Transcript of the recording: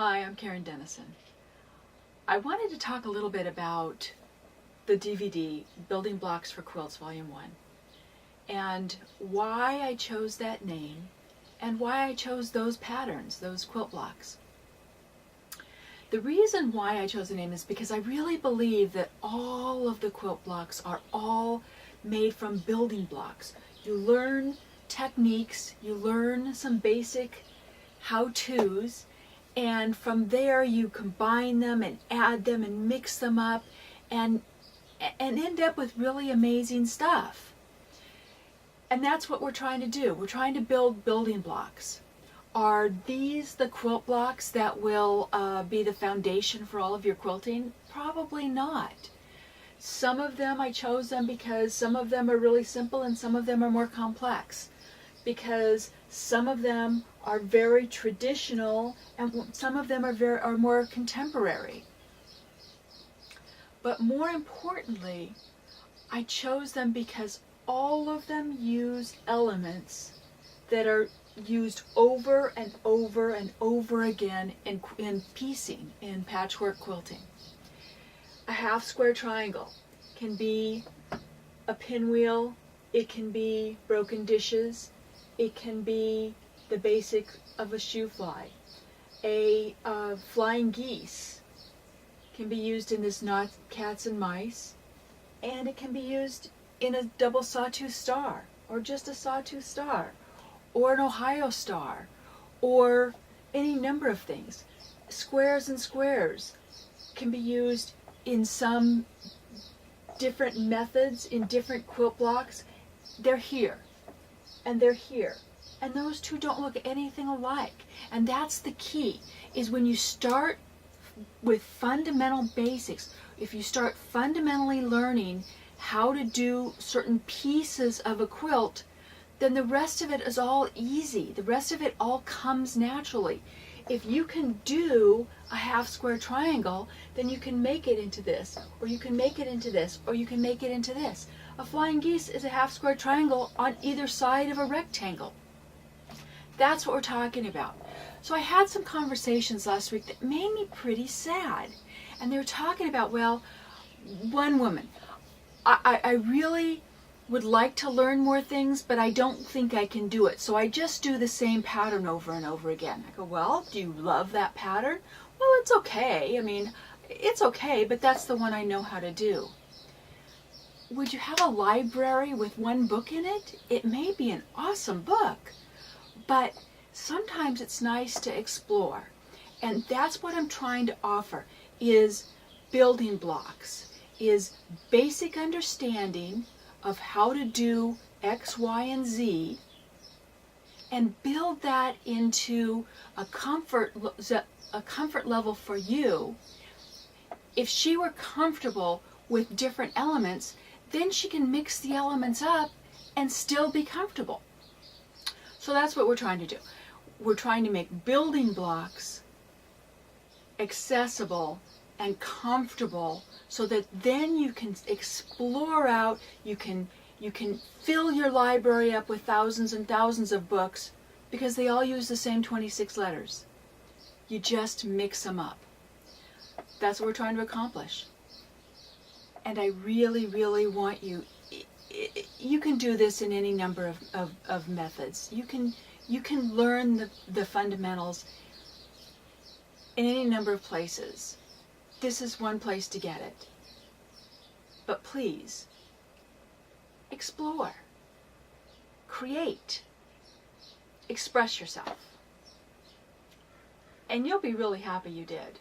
Hi, I'm Karen Dennison. I wanted to talk a little bit about the DVD, Building Blocks for Quilts Volume 1, and why I chose that name and why I chose those patterns, those quilt blocks. The reason why I chose the name is because I really believe that all of the quilt blocks are all made from building blocks. You learn techniques, you learn some basic how-tos, and from there you combine them and add them and mix them up and end up with really amazing stuff. And that's what we're trying to do. We're trying to build building blocks. Are these the quilt blocks that will be the foundation for all of your quilting? Probably not. Some of them I chose them because some of them are really simple and some of them are more complex. Because some of them are very traditional and some of them are more contemporary. But more importantly, I chose them because all of them use elements that are used over and over and over again in piecing, in patchwork quilting. A half square triangle can be a pinwheel, it can be broken dishes, it can be the basic of a shoe fly. A flying geese can be used in this knot cats and mice, and it can be used in a double sawtooth star, or just a sawtooth star, or an Ohio star, or any number of things. Squares and squares can be used in some different methods, in different quilt blocks. They're here, and they're here. And those two don't look anything alike. And that's the key, is when you start with fundamental basics, if you start fundamentally learning how to do certain pieces of a quilt, then the rest of it is all easy. The rest of it all comes naturally. If you can do a half square triangle, then you can make it into this, or you can make it into this, or you can make it into this. A flying geese is a half square triangle on either side of a rectangle. That's what we're talking about. So I had some conversations last week that made me pretty sad. And they were talking about, well, one woman, I really would like to learn more things, but I don't think I can do it. So I just do the same pattern over and over again. I go, well, do you love that pattern? Well, it's okay. I mean, it's okay, but that's the one I know how to do. Would you have a library with one book in it? It may be an awesome book, but sometimes it's nice to explore. And that's what I'm trying to offer, is building blocks, is basic understanding of how to do X, Y, and Z, and build that into a comfort level for you. If she were comfortable with different elements, then she can mix the elements up and still be comfortable. So that's what we're trying to do. We're trying to make building blocks accessible and comfortable so that then you can explore out, you can fill your library up with thousands and thousands of books because they all use the same 26 letters. You just mix them up. That's what we're trying to accomplish. And I really, really want you, you can do this in any number of methods. You can learn the fundamentals in any number of places. This is one place to get it. But please, explore, create, express yourself. And you'll be really happy you did.